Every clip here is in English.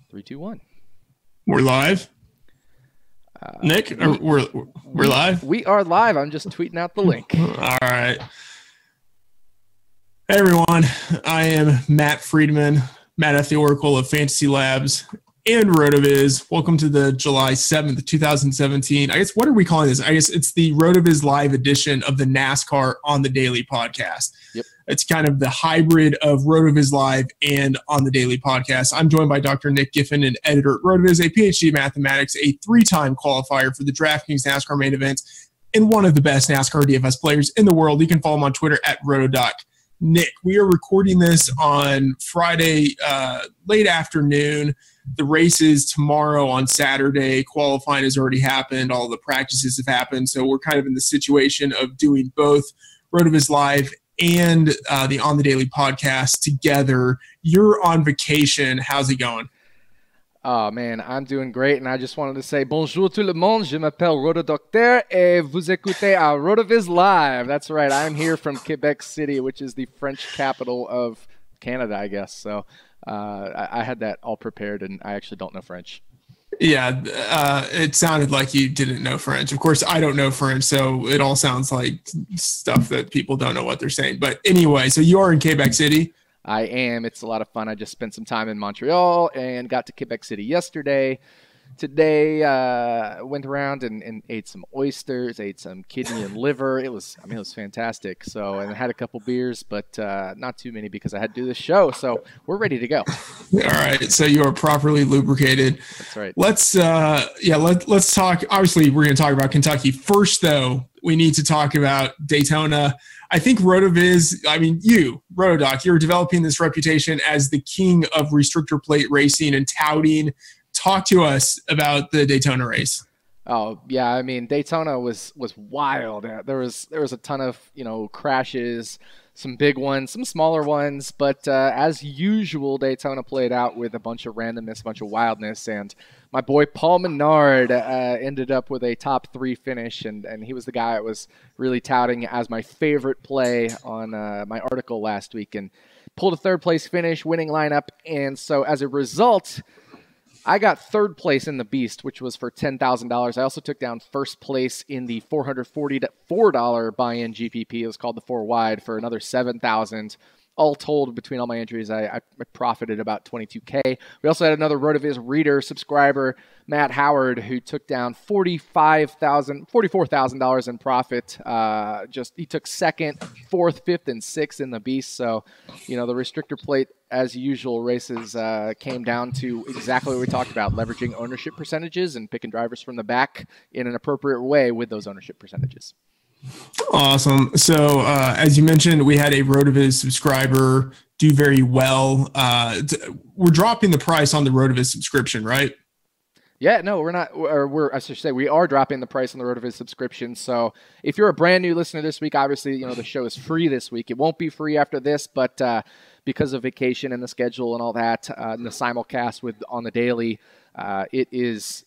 3, 2, 1. We're live. Nick, we're live. We are live. I'm just tweeting out the link. All right. Hey everyone, I am Matt Friedman, Matt at the Oracle of Fantasy Labs and RotoViz. Welcome to the July 7th, 2017. I guess, what are we calling this? I guess it's the RotoViz live edition of the NASCAR On the Daily podcast. Yep. It's kind of the hybrid of RotoViz Live and On the Daily podcast. I'm joined by Dr. Nick Giffen, an editor at RotoViz, a PhD in mathematics, a 3-time qualifier for the DraftKings NASCAR main events, and one of the best NASCAR DFS players in the world. You can follow him on Twitter at RotoDoc. Nick, we are recording this on Friday, late afternoon. The race is tomorrow on Saturday. Qualifying has already happened. All the practices have happened. So we're kind of in the situation of doing both RotoViz Live and the On the Daily podcast together. You're on vacation. How's it going? Oh, man, I'm doing great, and I just wanted to say bonjour tout le monde, je m'appelle RotoDocteur, et vous écoutez à RotoViz Live. That's right, I'm here from Quebec City, which is the French capital of Canada, I guess. So I had that all prepared, and I actually don't know French. Yeah, it sounded like you didn't know French. Of course, I don't know French, so it all sounds like stuff that people don't know what they're saying. But anyway, so you are in Quebec City? I am. It's a lot of fun. I just spent some time in Montreal and got to Quebec City yesterday. Today, went around and ate some oysters, ate some kidney and liver. It was fantastic. So, and I had a couple beers, but not too many because I had to do the show. So we're ready to go. All right. So you are properly lubricated. That's right. Let's talk. Obviously, we're going to talk about Kentucky first, though. We need to talk about Daytona. I think RotoViz, RotoDoc, you're developing this reputation as the king of restrictor plate racing and touting. Talk to us about the Daytona race. Oh, yeah. I mean, Daytona was wild. There was a ton of, crashes, some big ones, some smaller ones. But as usual, Daytona played out with a bunch of randomness, a bunch of wildness. And my boy Paul Menard ended up with a top 3 finish. And he was the guy I was really touting as my favorite play on my article last week. And pulled a 3rd place finish, winning lineup. And so as a result, I got 3rd place in the Beast, which was for $10,000. I also took down 1st place in the $444 buy-in GPP. It was called the 4 wide for another $7,000. All told, between all my entries, I profited about $22K. We also had another RotoViz reader subscriber, Matt Howard, who took down $44,000 in profit. He took 2nd, 4th, 5th, and 6th in the Beast. So, the restrictor plate, as usual, races came down to exactly what we talked about, leveraging ownership percentages and picking drivers from the back in an appropriate way with those ownership percentages. Awesome. So as you mentioned, we had a RotoViz subscriber do very well. We're dropping the price on the RotoViz subscription, right? Yeah, no, we're not. I should say we are dropping the price on the RotoViz subscription. So if you're a brand new listener this week, obviously, the show is free this week. It won't be free after this, but because of vacation and the schedule and all that, and the simulcast with On the Daily, it is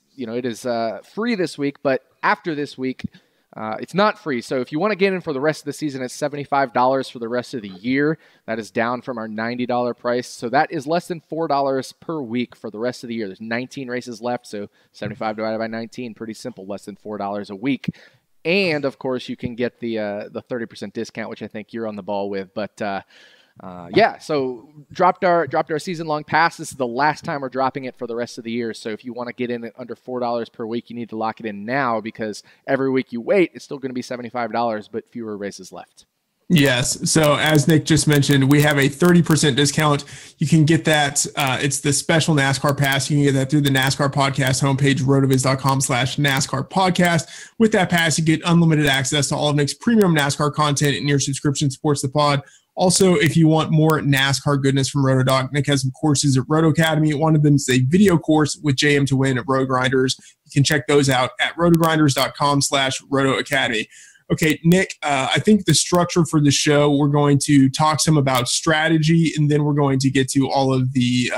free this week. But after this week, it's not free. So if you want to get in for the rest of the season, it's $75 for the rest of the year. That is down from our $90 price. So that is less than $4 per week for the rest of the year. There's 19 races left. So 75 divided by 19, pretty simple, less than $4 a week. And of course you can get the 30% discount, which I think you're on the ball with. But so dropped our season-long pass. This is the last time we're dropping it for the rest of the year. So if you want to get in at under $4 per week, you need to lock it in now, because every week you wait, it's still going to be $75, but fewer races left. Yes. So as Nick just mentioned, we have a 30% discount. You can get that. It's the special NASCAR pass. You can get that through the NASCAR podcast homepage, rotoviz.com/NASCAR podcast. With that pass, you get unlimited access to all of Nick's premium NASCAR content, and your subscription supports the pod. Also, if you want more NASCAR goodness from RotoDoc, Nick has some courses at Roto Academy. One of them is a video course with JM to Win at Roto Grinders. You can check those out at rotogrinders.com/Roto Academy. Okay, Nick, I think the structure for the show, we're going to talk some about strategy, and then we're going to get to all of the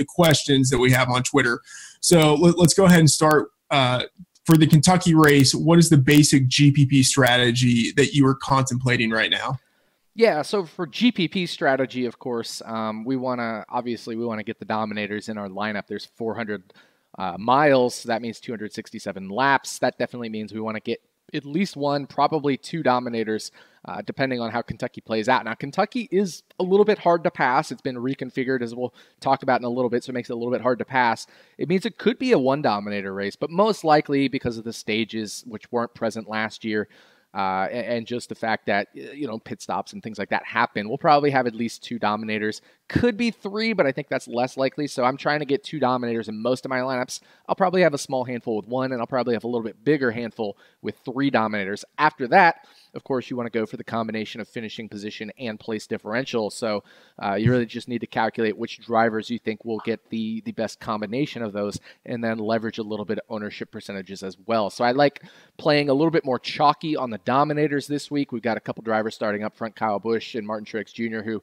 questions that we have on Twitter. So let's go ahead and start. For the Kentucky race, what is the basic GPP strategy that you are contemplating right now? Yeah, so for GPP strategy, of course, we want to get the dominators in our lineup. There's 400 miles, so that means 267 laps. That definitely means we want to get at least one, probably two dominators, depending on how Kentucky plays out. Now, Kentucky is a little bit hard to pass. It's been reconfigured, as we'll talk about in a little bit, so it makes it a little bit hard to pass. It means it could be a one dominator race, but most likely because of the stages, which weren't present last year, and just the fact that, pit stops and things like that happen, we'll probably have at least two dominators. Could be three, but I think that's less likely. So I'm trying to get two dominators in most of my lineups. I'll probably have a small handful with one, and I'll probably have a little bit bigger handful with three dominators. After that, of course, you want to go for the combination of finishing position and place differential. So you really just need to calculate which drivers you think will get the best combination of those, and then leverage a little bit of ownership percentages as well. So I like playing a little bit more chalky on the dominators this week. We've got a couple drivers starting up front, Kyle Busch and Martin Truex Jr., who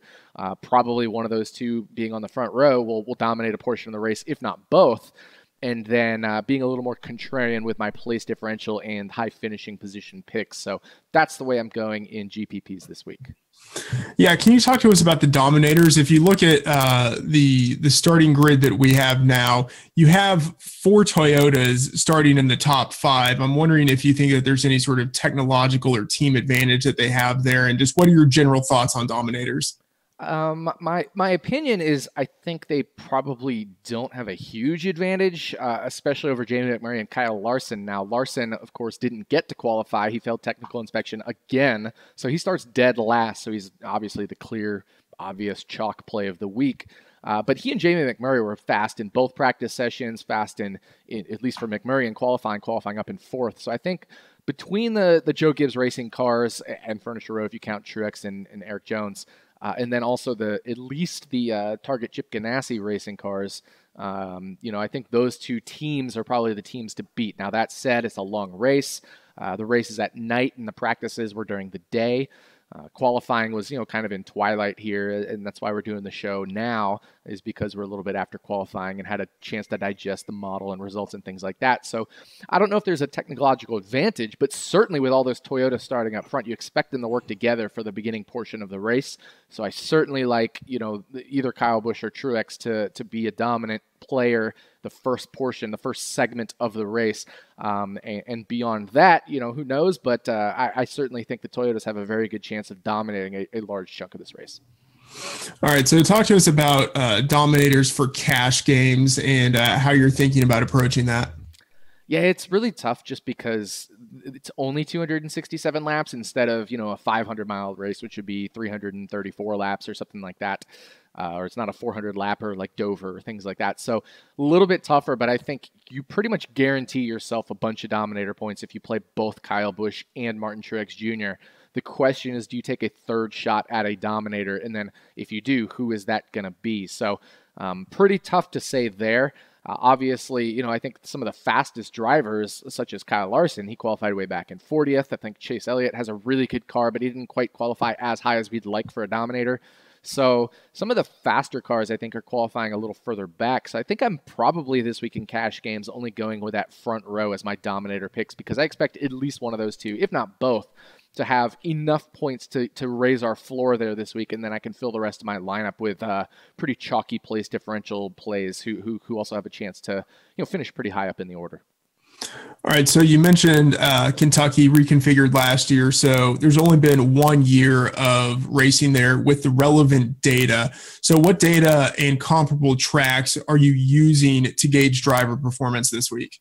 probably one of those two being on the front row will dominate a portion of the race, if not both. And then being a little more contrarian with my place differential and high finishing position picks. So that's the way I'm going in GPPs this week. Yeah, can you talk to us about the dominators? If you look at the starting grid that we have now, you have 4 Toyotas starting in the top 5. I'm wondering if you think that there's any sort of technological or team advantage that they have there, and just what are your general thoughts on dominators? My opinion is I think they probably don't have a huge advantage, especially over Jamie McMurray and Kyle Larson. Now, Larson, of course, didn't get to qualify. He failed technical inspection again, so he starts dead last. So he's obviously the clear, obvious chalk play of the week. But he and Jamie McMurray were fast in both practice sessions, fast in at least for McMurray in qualifying up in 4th. So I think between the Joe Gibbs Racing cars and Furniture Row, if you count Truex and Eric Jones, and then also at least the Target Chip Ganassi racing cars. I think those two teams are probably the teams to beat. Now, that said, it's a long race. The race is at night, and the practices were during the day. Qualifying was, kind of in twilight here, and that's why we're doing the show now, is because we're a little bit after qualifying and had a chance to digest the model and results and things like that. So I don't know if there's a technological advantage, but certainly with all those Toyotas starting up front, you expect them to work together for the beginning portion of the race. So I certainly like, either Kyle Busch or Truex to be a dominant player the first portion, the first segment of the race. And beyond that, who knows? But I certainly think the Toyotas have a very good chance of dominating a large chunk of this race. All right, so talk to us about dominators for cash games and how you're thinking about approaching that. Yeah, it's really tough just because it's only 267 laps instead of, a 500-mile race, which would be 334 laps or something like that. Or it's not a 400 lapper like Dover or things like that. So a little bit tougher, but I think you pretty much guarantee yourself a bunch of dominator points if you play both Kyle Busch and Martin Truex Jr. The question is, do you take a third shot at a dominator? And then if you do, who is that going to be? So pretty tough to say there. Obviously, I think some of the fastest drivers, such as Kyle Larson, he qualified way back in 40th. I think Chase Elliott has a really good car, but he didn't quite qualify as high as we'd like for a dominator. So some of the faster cars, I think, are qualifying a little further back. So I think I'm probably this week in cash games only going with that front row as my dominator picks, because I expect at least one of those two, if not both, to have enough points to raise our floor there this week, and then I can fill the rest of my lineup with pretty chalky place differential plays who also have a chance to finish pretty high up in the order. All right, so you mentioned Kentucky reconfigured last year, so there's only been 1 year of racing there with the relevant data. So what data and comparable tracks are you using to gauge driver performance this week?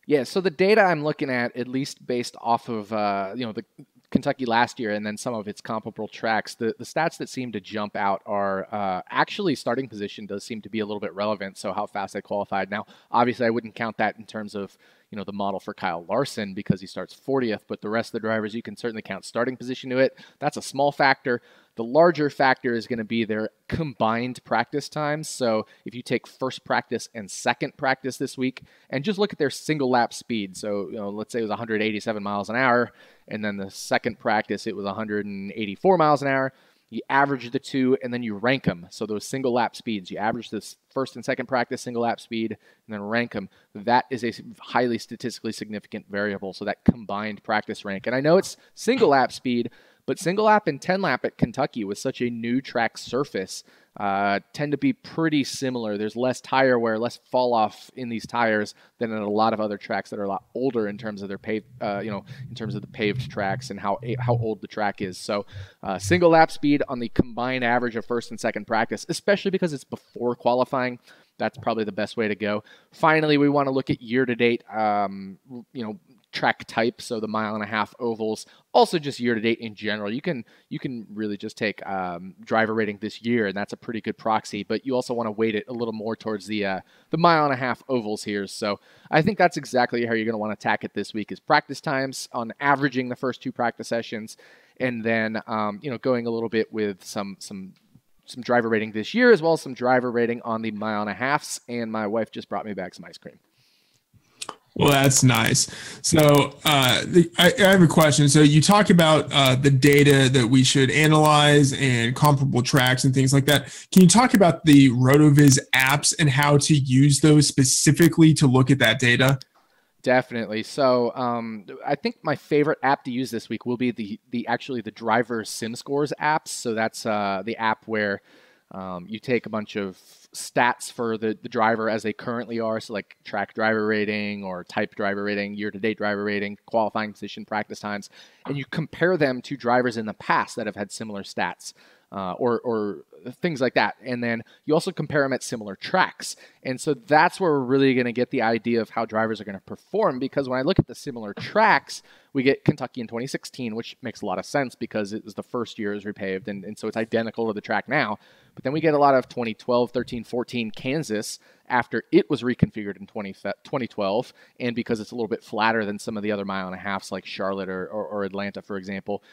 Yeah, so the data I'm looking at least based off of the Kentucky last year and then some of its comparable tracks, the stats that seem to jump out are actually starting position does seem to be a little bit relevant, so how fast they qualified. Now, obviously, I wouldn't count that in terms of the model for Kyle Larson because he starts 40th, but the rest of the drivers, you can certainly count starting position to it. That's a small factor. The larger factor is going to be their combined practice times. So if you take first practice and second practice this week and just look at their single lap speed. So, let's say it was 187 miles an hour, and then the second practice, it was 184 miles an hour. You average the two, and then you rank them. So those single lap speeds, you average this first and second practice single lap speed, and then rank them. That is a highly statistically significant variable, so that combined practice rank. And I know it's single lap speed, But single lap and 10 lap at Kentucky with such a new track surface tend to be pretty similar. There's less tire wear, less fall off in these tires than in a lot of other tracks that are a lot older in terms of their paved, in terms of the paved tracks and how old the track is. So single lap speed on the combined average of first and second practice, especially because it's before qualifying. That's probably the best way to go. Finally, we want to look at year-to-date, track type, so the 1.5 mile ovals, also just year-to-date in general. You can really just take driver rating this year, and that's a pretty good proxy, but you also want to weight it a little more towards the 1.5 mile ovals here. So I think that's exactly how you're going to want to attack it this week, is practice times on averaging the first 2 practice sessions, and then going a little bit with some driver rating this year, as well as some driver rating on the 1.5 miles, and my wife just brought me back some ice cream. Well, that's nice. So I have a question. So you talk about the data that we should analyze and comparable tracks and things like that. Can you talk about the RotoViz apps and how to use those specifically to look at that data? Definitely. So I think my favorite app to use this week will be the driver sim scores apps. So that's the app where you take a bunch of stats for the driver as they currently are, so like track driver rating or type driver rating, year-to-date driver rating, qualifying position, practice times, and you compare them to drivers in the past that have had similar stats or things like that. And then you also compare them at similar tracks. And so that's where we're really going to get the idea of how drivers are going to perform, because when I look at the similar tracks, we get Kentucky in 2016, which makes a lot of sense because it was the first year it was repaved, and so it's identical to the track now. But then we get a lot of 2012, 13, 14 Kansas after it was reconfigured in 2012, and because it's a little bit flatter than some of the other 1.5 miles like Charlotte or Atlanta, for example.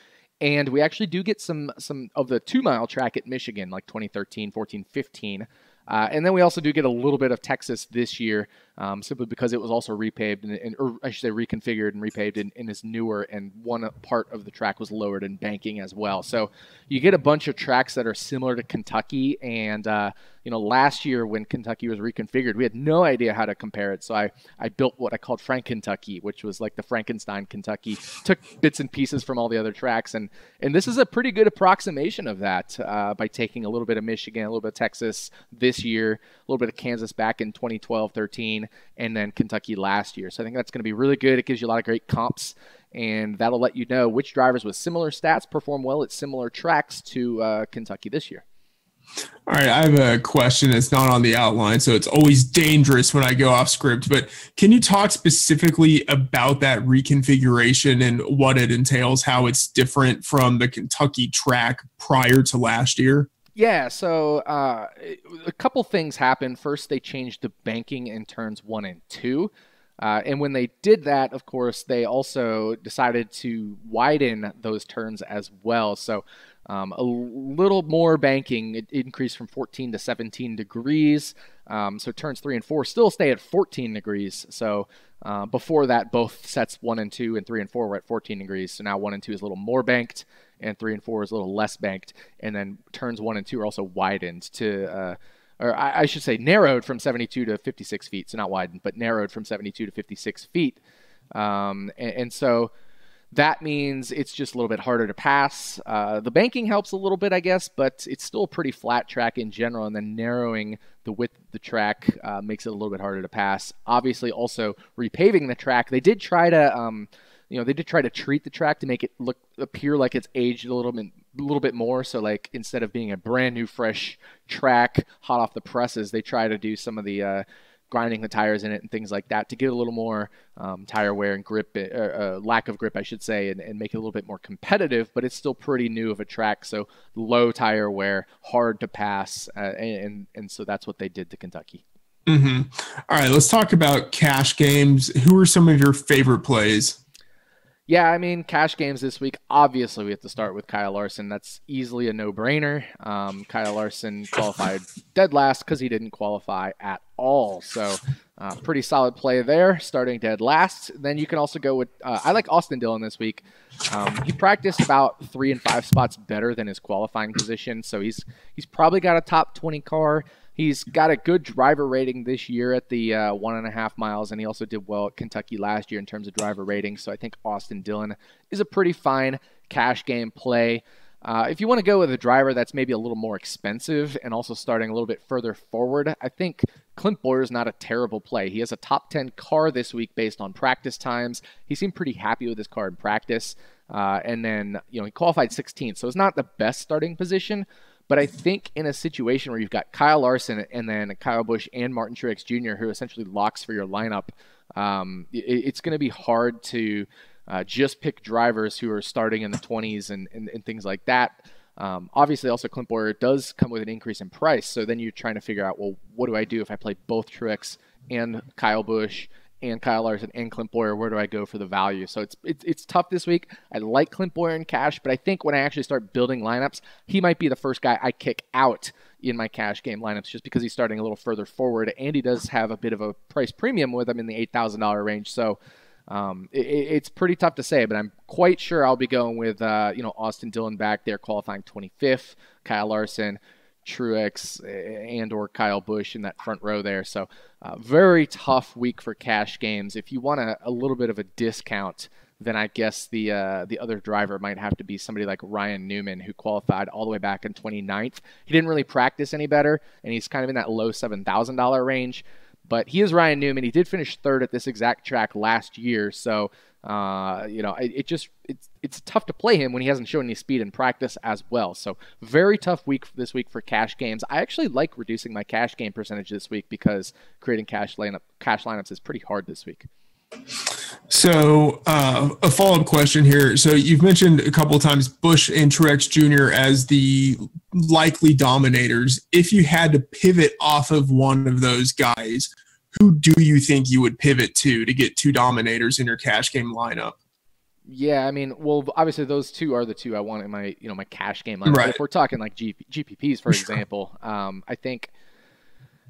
And we actually do get some of the 2 mile track at Michigan, like 2013, 14, 15. And then we also do get a little bit of Texas this year, simply because it was also repaved, or I should say reconfigured and repaved and is newer, and one part of the track was lowered in banking as well. So you get a bunch of tracks that are similar to Kentucky, and last year when Kentucky was reconfigured, we had no idea how to compare it. So I built what I called Frank Kentucky, which was like the Frankenstein Kentucky, took bits and pieces from all the other tracks, and this is a pretty good approximation of that by taking a little bit of Michigan, a little bit of Texas this year, a little bit of Kansas back in 2012, 13, and then Kentucky last year. So I think that's going to be really good. It gives you a lot of great comps, and that'll let you know which drivers with similar stats perform well at similar tracks to Kentucky this year. All right, I have a question that's not on the outline, so it's always dangerous when I go off script, but can you talk specifically about that reconfiguration and what it entails, how it's different from the Kentucky track prior to last year? Yeah, so a couple things happened. First, they changed the banking in turns 1 and 2. And when they did that, of course, they also decided to widen those turns as well. So a little more banking. It increased from 14 to 17 degrees. So turns 3 and 4 still stay at 14 degrees. So before that, both sets 1 and 2 and 3 and 4 were at 14 degrees. So now 1 and 2 is a little more banked, and 3 and 4 is a little less banked. And then turns 1 and 2 are also widened to, or I should say narrowed from 72 to 56 feet. So not widened, but narrowed from 72 to 56 feet. And so that means it's just a little bit harder to pass. The banking helps a little bit, I guess, but it's still a pretty flat track in general. And then narrowing the width of the track makes it a little bit harder to pass. Obviously, also repaving the track. They did try to, treat the track to make it appear like it's aged a little bit more. So like instead of being a brand new fresh track hot off the presses, they try to do some of the grinding the tires in it and things like that to get a little more tire wear and grip, lack of grip, I should say, and make it a little bit more competitive. But it's still pretty new of a track, so low tire wear, hard to pass, and so that's what they did to Kentucky. Mm-hmm. All right, let's talk about cash games. Who are some of your favorite plays? Yeah, I mean, cash games this week, obviously we have to start with Kyle Larson. That's easily a no-brainer. Kyle Larson qualified dead last because he didn't qualify at all. So pretty solid play there, starting dead last. Then you can also go with, I like Austin Dillon this week. He practiced about 3 and 5 spots better than his qualifying position. So he's probably got a top 20 car. He's got a good driver rating this year at the 1.5 miles, and he also did well at Kentucky last year in terms of driver rating. So I think Austin Dillon is a pretty fine cash game play. If you want to go with a driver that's maybe a little more expensive and also starting a little bit further forward, I think Clint Bowyer is not a terrible play. He has a top 10 car this week based on practice times. He seemed pretty happy with his car in practice. And then, he qualified 16th, so it's not the best starting position. But I think in a situation where you've got Kyle Larson and then Kyle Busch and Martin Truex Jr., who essentially locks for your lineup, it's going to be hard to just pick drivers who are starting in the 20s and things like that. Obviously, also Clint Bowyer does come with an increase in price, so then you're trying to figure out, well, what do I do if I play both Truex and Kyle Busch and Kyle Larson and Clint Bowyer? Where do I go for the value? So it's tough this week. I like Clint Bowyer in cash, but I think when I actually start building lineups, he might be the first guy I kick out in my cash game lineups just because he's starting a little further forward, and he does have a bit of a price premium with him in the $8,000 range. So it's pretty tough to say, but I'm quite sure I'll be going with Austin Dillon back there qualifying 25th, Kyle Larson, Truex, and or Kyle Busch in that front row there. So very tough week for cash games. If you want a little bit of a discount, then I guess the other driver might have to be somebody like Ryan Newman, who qualified all the way back in 29th. He didn't really practice any better, and he's kind of in that low $7,000 range. But he is Ryan Newman. He did finish third at this exact track last year, so it's tough to play him when he hasn't shown any speed in practice as well. So very tough week this week for cash games. I actually like reducing my cash game percentage this week because creating cash lineups is pretty hard this week. So a follow-up question here. So you've mentioned a couple of times Busch and Truex Jr. as the likely dominators. If you had to pivot off of one of those guys, who do you think you would pivot to get two dominators in your cash game lineup? Yeah, I mean, well, obviously those two are the two I want in my my cash game lineup. Right. If we're talking like GPPs, for example, I think,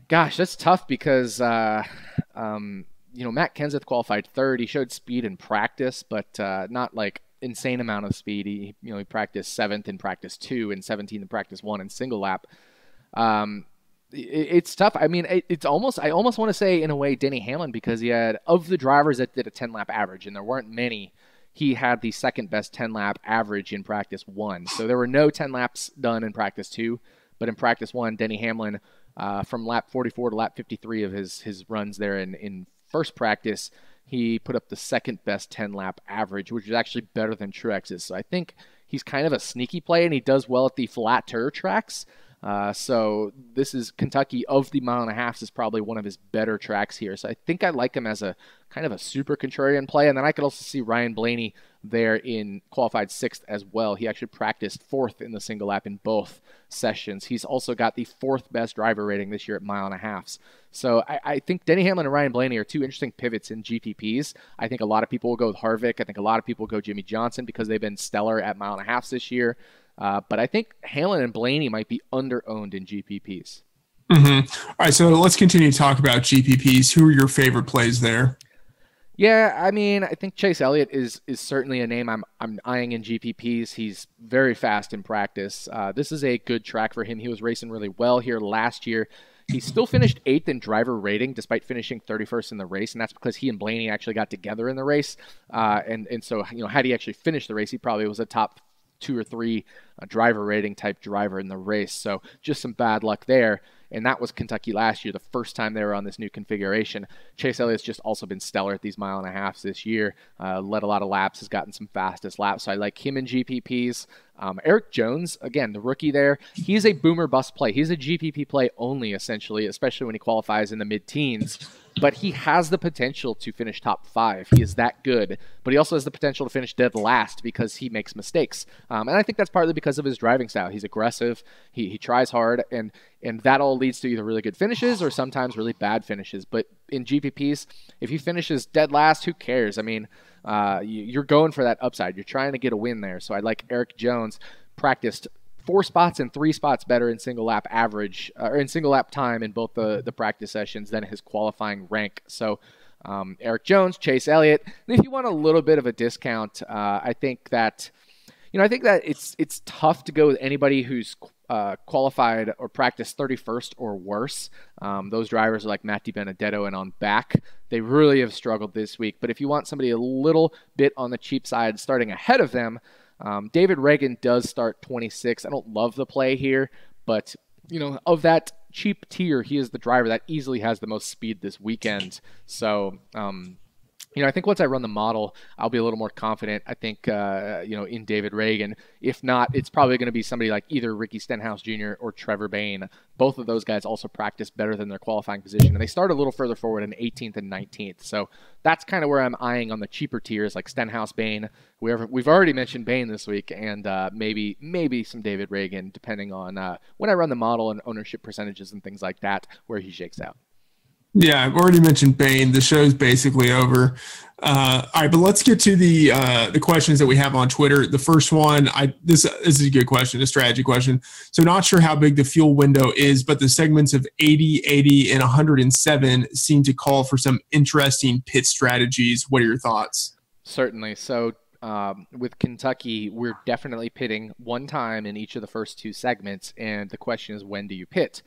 gosh, that's tough because Matt Kenseth qualified third. He showed speed in practice, but not like insane amount of speed. He practiced 7th in practice 2 and 17th in practice 1 in single lap. It's tough. I mean, I almost want to say in a way Denny Hamlin, because he had, of the drivers that did a 10-lap average, and there weren't many, he had the second best 10-lap average in practice 1. So there were no 10 laps done in practice 2, but in practice 1, Denny Hamlin, from lap 44 to lap 53 of his runs there in first practice, he put up the second best 10-lap average, which is actually better than Truex's. So I think he's kind of a sneaky play, and he does well at the flatter tracks. So this is Kentucky of the 1.5 miles is probably one of his better tracks here. So I think I like him as a kind of a super contrarian play. And then I could also see Ryan Blaney there in qualified 6th as well. He actually practiced 4th in the single lap in both sessions. He's also got the 4th best driver rating this year at 1.5 miles. So I think Denny Hamlin and Ryan Blaney are two interesting pivots in GPPs. I think a lot of people will go with Harvick. I think a lot of people will go Jimmy Johnson because they've been stellar at 1.5 miles this year. But I think Hamlin and Blaney might be under-owned in GPPs. Mm-hmm. All right, so let's continue to talk about GPPs. Who are your favorite plays there? Yeah, I mean, I think Chase Elliott is certainly a name I'm eyeing in GPPs. He's very fast in practice. This is a good track for him. He was racing really well here last year. He still finished 8th in driver rating despite finishing 31st in the race, and that's because he and Blaney actually got together in the race. And so, had he actually finished the race, he probably was a top 2 or 3 driver rating type driver in the race. So just some bad luck there. And that was Kentucky last year, the first time they were on this new configuration. Chase Elliott's just also been stellar at these 1.5 miles this year. Led a lot of laps, has gotten some fastest laps. So I like him in GPPs. Eric Jones, again, the rookie there, he's a boomer bust play. He's a GPP play only, essentially, especially when he qualifies in the mid-teens. But he has the potential to finish top 5. He is that good. But he also has the potential to finish dead last because he makes mistakes. And I think that's partly because of his driving style. He's aggressive. He tries hard. And that all leads to either really good finishes or sometimes really bad finishes. But in GPPs, if he finishes dead last, who cares? I mean, you're going for that upside. You're trying to get a win there. So I like Eric Jones. Practiced 4 spots and 3 spots better in single lap average or in single lap time in both the practice sessions than his qualifying rank. So Eric Jones, Chase Elliott. And if you want a little bit of a discount, I think that it's tough to go with anybody who's qualified or practiced 31st or worse. Those drivers are like Matt DiBenedetto and on back. They really have struggled this week. But if you want somebody a little bit on the cheap side starting ahead of them, David Reagan does start 26. I don't love the play here, but of that cheap tier, he is the driver that easily has the most speed this weekend. So, I think once I run the model, I'll be a little more confident, I think, in David Reagan. If not, it's probably going to be somebody like either Ricky Stenhouse Jr. or Trevor Bayne. Both of those guys also practice better than their qualifying position, and they start a little further forward in 18th and 19th. So that's kind of where I'm eyeing on the cheaper tiers, like Stenhouse, Bayne. We've already mentioned Bayne this week, and maybe some David Reagan, depending on when I run the model and ownership percentages and things like that, where he shakes out. Yeah, I've already mentioned Bane. The show's basically over. All right, but let's get to the questions that we have on Twitter. The first one, this is a good question, a strategy question. So not sure how big the fuel window is, but the segments of 80, 80, and 107 seem to call for some interesting pit strategies. What are your thoughts? Certainly. So with Kentucky, we're definitely pitting one time in each of the first two segments, and the question is, when do you pit?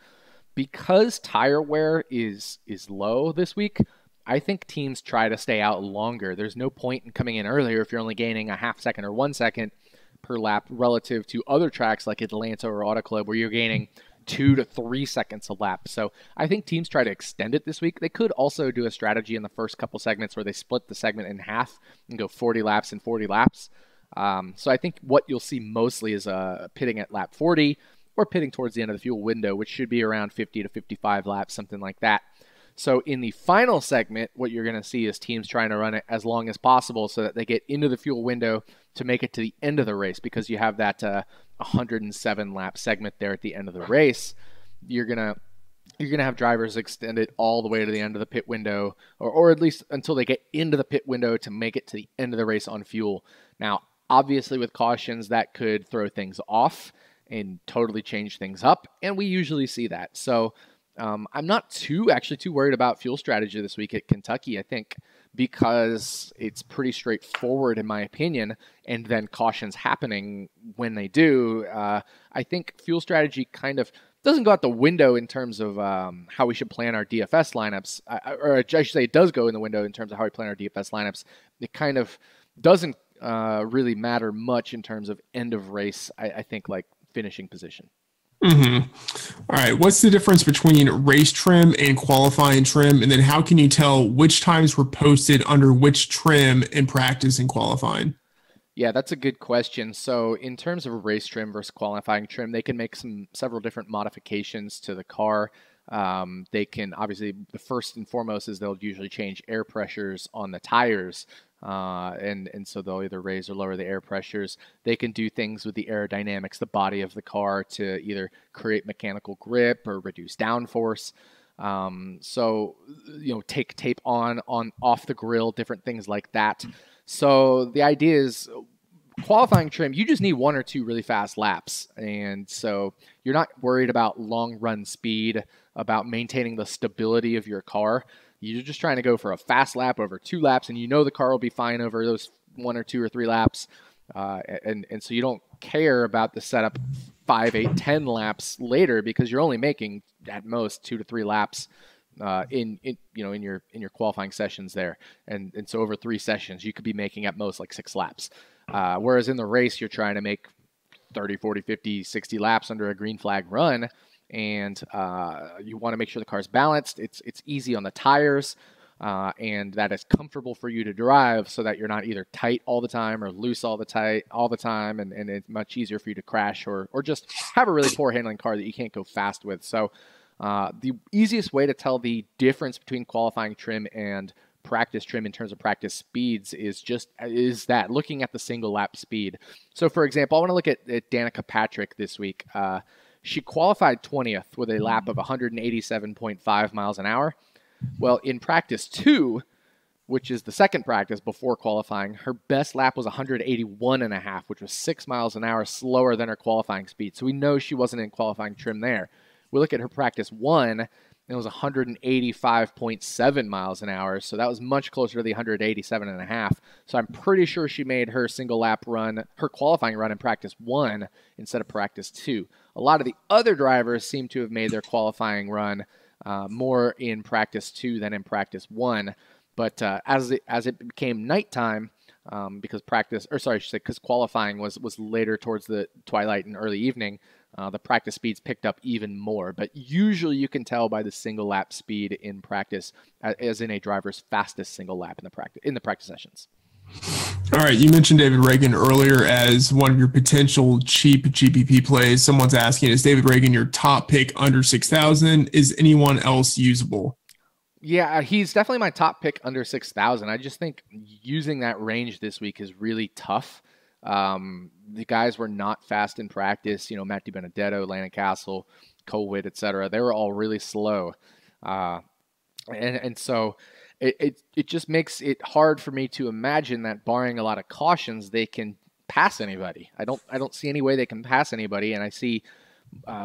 Because tire wear is low this week, I think teams try to stay out longer. There's no point in coming in earlier if you're only gaining a half second or 1 second per lap relative to other tracks like Atlanta or Auto Club where you're gaining 2 to 3 seconds a lap. So I think teams try to extend it this week. They could also do a strategy in the first couple segments where they split the segment in half and go 40 laps and 40 laps. So I think what you'll see mostly is pitting at lap 40, or pitting towards the end of the fuel window, which should be around 50 to 55 laps, something like that. So in the final segment, what you're going to see is teams trying to run it as long as possible so that they get into the fuel window to make it to the end of the race, because you have that 107 lap segment there at the end of the race. You're gonna have drivers extend it all the way to the end of the pit window, or at least until they get into the pit window to make it to the end of the race on fuel. Now, obviously with cautions, that could throw things off and totally change things up, and we usually see that. So I'm not too worried about fuel strategy this week at Kentucky, I think, because it's pretty straightforward in my opinion, and then cautions happening when they do. I think fuel strategy kind of doesn't go out the window in terms of how we should plan our DFS lineups, or I should say it does go in the window in terms of how we plan our DFS lineups. It kind of doesn't really matter much in terms of end of race, I think, like finishing position. Mm-hmm. All right. What's the difference between race trim and qualifying trim? And then how can you tell which times were posted under which trim in practice and qualifying? Yeah, that's a good question. So in terms of race trim versus qualifying trim, they can make several different modifications to the car. They can, obviously, the first and foremost is they'll usually change air pressures on the tires. And so they'll either raise or lower the air pressures. They can do things with the aerodynamics, the body of the car, to either create mechanical grip or reduce downforce. So, take tape on, off the grill, different things like that. So the idea is qualifying trim, you just need 1 or 2 really fast laps. And so you're not worried about long run speed, about maintaining the stability of your car. You're just trying to go for a fast lap over 2 laps, and the car will be fine over those 1 or 2 or 3 laps. And so you don't care about the setup 5, 8, 10 laps later, because you're only making at most 2 to 3 laps in your qualifying sessions there. And so over 3 sessions, you could be making at most like 6 laps. Whereas in the race, you're trying to make 30, 40, 50, 60 laps under a green flag run. And you want to make sure the car's balanced. It's easy on the tires, and that it's comfortable for you to drive, so that you're not either tight all the time or loose all the time, and it's much easier for you to crash or just have a really poor handling car that you can't go fast with. So the easiest way to tell the difference between qualifying trim and practice trim in terms of practice speeds is that looking at the single lap speed. So for example, I want to look at Danica Patrick this week. She qualified 20th with a lap of 187.5 miles an hour. Well, in practice 2, which is the second practice before qualifying, her best lap was 181.5, which was 6 miles an hour slower than her qualifying speed. So we know she wasn't in qualifying trim there. We look at her practice 1, and it was 185.7 miles an hour. So that was much closer to the 187.5. So I'm pretty sure she made her single lap run, her qualifying run in practice 1 instead of practice 2. A lot of the other drivers seem to have made their qualifying run more in practice 2 than in practice 1. But as it became nighttime, because qualifying was later towards the twilight and early evening, the practice speeds picked up even more. But usually you can tell by the single lap speed in practice, as in a driver's fastest single lap in the practice sessions. All right, you mentioned David Ragan earlier as one of your potential cheap GPP plays. Someone's asking, is David Ragan your top pick under 6,000? Is anyone else usable? Yeah, he's definitely my top pick under 6,000. I just think using that range this week is really tough. The guys were not fast in practice. Matt DiBenedetto, Landon Castle, Colwitt, etc. They were all really slow. And so it just makes it hard for me to imagine that, barring a lot of cautions, they can pass anybody. I don't see any way they can pass anybody, and I see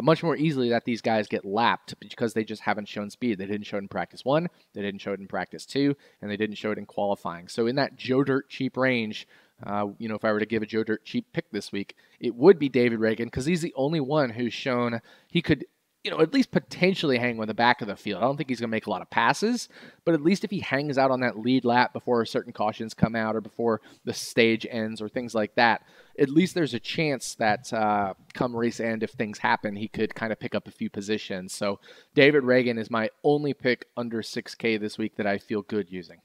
much more easily that these guys get lapped because they just haven't shown speed. They didn't show it in practice 1, they didn't show it in practice 2, and they didn't show it in qualifying. So in that Joe Dirt cheap range, if I were to give a Joe Dirt cheap pick this week, it would be David Ragan, because he's the only one who's shown he could at least potentially hang with the back of the field. I don't think he's going to make a lot of passes, but at least if he hangs out on that lead lap before certain cautions come out or before the stage ends or things like that, at least there's a chance that come race end, if things happen, he could kind of pick up a few positions. So David Ragan is my only pick under 6K this week that I feel good using.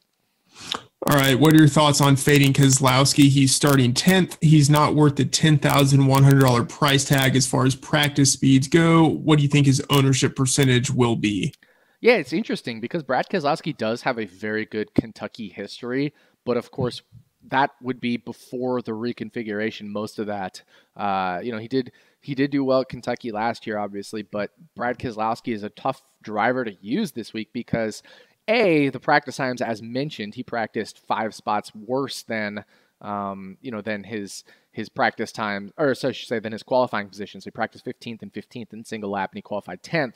All right, what are your thoughts on fading Keselowski? He's starting 10th. He's not worth the $10,100 price tag as far as practice speeds go. What do you think his ownership percentage will be? Yeah, it's interesting because Brad Keselowski does have a very good Kentucky history, but of course that would be before the reconfiguration. Most of that, he did do well at Kentucky last year, obviously, but Brad Keselowski is a tough driver to use this week because the practice times, as mentioned, he practiced 5 spots worse than his practice time, or so I should say, than his qualifying position. So he practiced 15th and 15th in single lap, and he qualified 10th.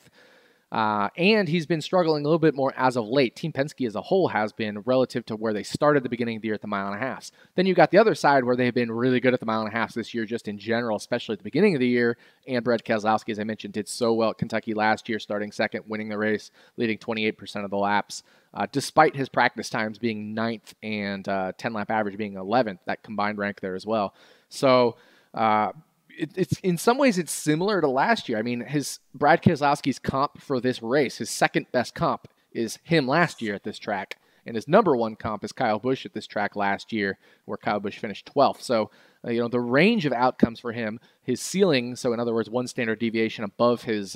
And he's been struggling a little bit more as of late. Team Penske as a whole has been, relative to where they started the beginning of the year at the 1.5 miles. Then you got the other side where they've been really good at the 1.5 miles this year, just in general, especially at the beginning of the year. And Brad Keselowski, as I mentioned, did so well at Kentucky last year, starting second, winning the race, leading 28% of the laps, despite his practice times being 9th and 10-lap average being 11th, that combined rank there as well. So, it's in some ways it's similar to last year. I mean, Brad Keselowski's comp for this race, his second best comp is him last year at this track, and his number one comp is Kyle Busch at this track last year, where Kyle Busch finished 12th. So, the range of outcomes for him, his ceiling, so in other words, one standard deviation above his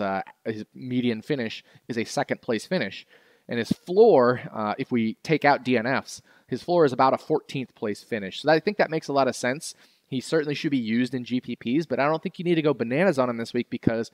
median finish, is a second place finish, and his floor, if we take out DNFs, his floor is about a 14th place finish. So I think that makes a lot of sense. He certainly should be used in GPPs, but I don't think you need to go bananas on him this week because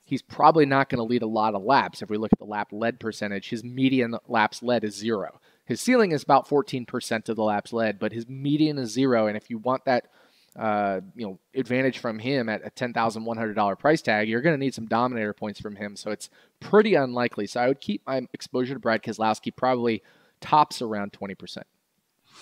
he's probably not going to lead a lot of laps. If we look at the lap led percentage, his median laps led is 0. His ceiling is about 14% of the laps led, but his median is 0. And if you want that advantage from him at a $10,100 price tag, you're going to need some dominator points from him. So it's pretty unlikely. So I would keep my exposure to Brad Keselowski probably tops around 20%.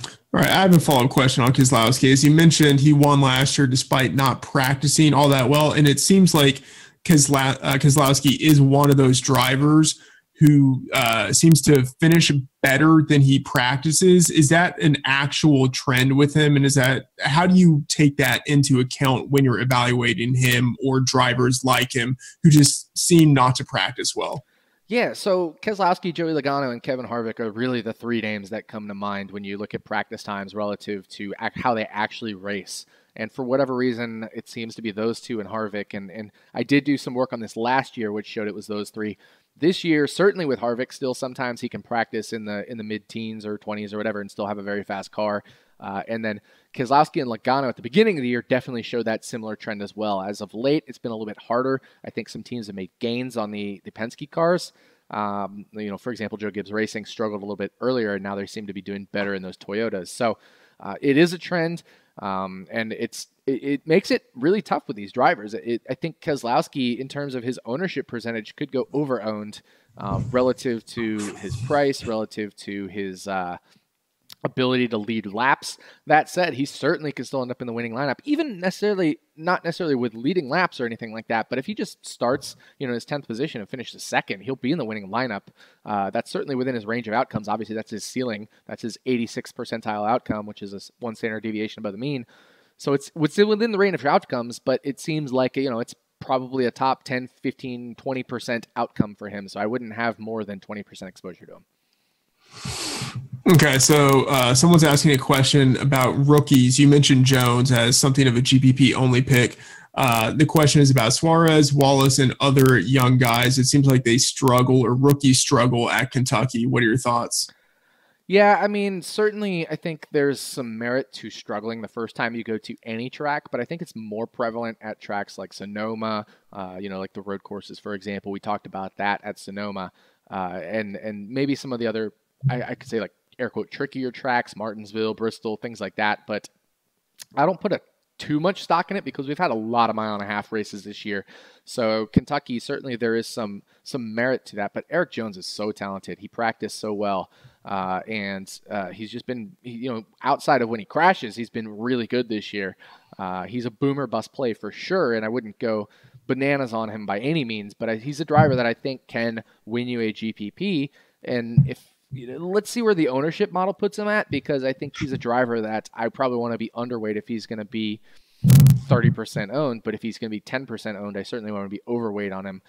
All right, I have a follow-up question on Keselowski. As you mentioned, he won last year despite not practicing all that well, and it seems like Keselowski is one of those drivers who seems to finish better than he practices. Is that an actual trend with him, and how do you take that into account when you're evaluating him or drivers like him who just seem not to practice well? Yeah, so Keselowski, Joey Logano, and Kevin Harvick are really the 3 names that come to mind when you look at practice times relative to how they actually race. And for whatever reason, it seems to be those 2 and Harvick. And I did do some work on this last year, which showed it was those 3. This year, certainly with Harvick, still sometimes he can practice in the mid-teens or 20s or whatever and still have a very fast car. And then Keselowski and Logano at the beginning of the year definitely showed that similar trend as well. As of late, it's been a little bit harder. I think some teams have made gains on the Penske cars. For example, Joe Gibbs Racing struggled a little bit earlier, and now they seem to be doing better in those Toyotas. So it is a trend, and it makes it really tough with these drivers. I think Keselowski, in terms of his ownership percentage, could go over-owned relative to his price, relative to his ability to lead laps. That said, he certainly can still end up in the winning lineup, even not necessarily with leading laps or anything like that. But if he just starts, in his 10th position and finishes second, he'll be in the winning lineup. That's certainly within his range of outcomes. Obviously, that's his ceiling. That's his 86th percentile outcome, which is a 1 standard deviation above the mean. So it's within the range of outcomes, but it seems like, it's probably a top 10, 15, 20% outcome for him. So I wouldn't have more than 20% exposure to him. Okay, so someone's asking a question about rookies. You mentioned Jones as something of a GPP only pick. The question is about Suarez, Wallace, and other young guys. It seems like they struggle, or rookies struggle at Kentucky. What are your thoughts? Yeah, I mean, certainly I think there's some merit to struggling the first time you go to any track, but I think it's more prevalent at tracks like Sonoma, like the road courses, for example. We talked about that at Sonoma, and maybe some of the other, I could say, like, air quote, trickier tracks, Martinsville, Bristol, things like that. But I don't put too much stock in it because we've had a lot of mile-and-a-half races this year. So Kentucky, certainly there is some merit to that. But Eric Jones is so talented. He practiced so well. And he's just been, outside of when he crashes, he's been really good this year. He's a boomer bust play for sure, and I wouldn't go bananas on him by any means. But he's a driver that I think can win you a GPP. And let's see where the ownership model puts him at, because I think he's a driver that I probably want to be underweight if he's going to be 30% owned, but if he's going to be 10% owned, I certainly want to be overweight on him.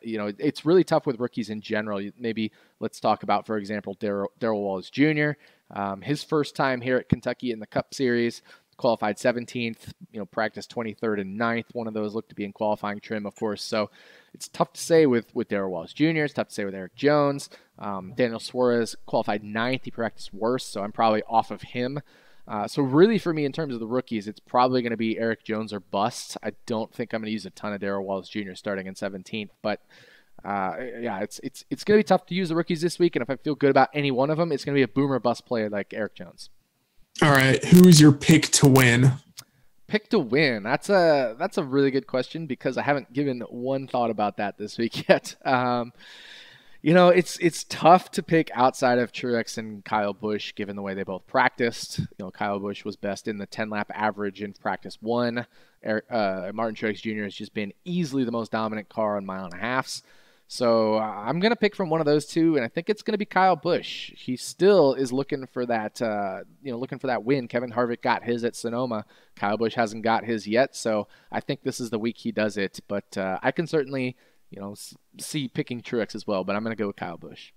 It's really tough with rookies in general. Maybe let's talk about, for example, Darrell Wallace Jr. His first time here at Kentucky in the Cup Series, qualified 17th, practiced 23rd and 9th. One of those looked to be in qualifying trim, of course. So it's tough to say with Darrell Wallace Jr. It's tough to say with Eric Jones. Daniel Suarez qualified 9th. He practiced worse, so I'm probably off of him. So really for me, in terms of the rookies, it's probably going to be Eric Jones or bust. I don't think I'm going to use a ton of Darrell Wallace Jr. starting in 17th, but it's going to be tough to use the rookies this week. And if I feel good about any one of them, it's going to be a boomer bust player like Eric Jones. All right, who's your pick to win? Pick to win. That's a really good question, because I haven't given one thought about that this week yet. It's tough to pick outside of Truex and Kyle Busch, given the way they both practiced. Kyle Busch was best in the 10-lap average in practice 1. Martin Truex Jr. has just been easily the most dominant car on mile-and-a-halfs. So I'm going to pick from one of those two, and I think it's going to be Kyle Busch. He still is looking for that, win. Kevin Harvick got his at Sonoma. Kyle Busch hasn't got his yet, so I think this is the week he does it. But I can certainly, see picking Truex as well, but I'm going to go with Kyle Busch.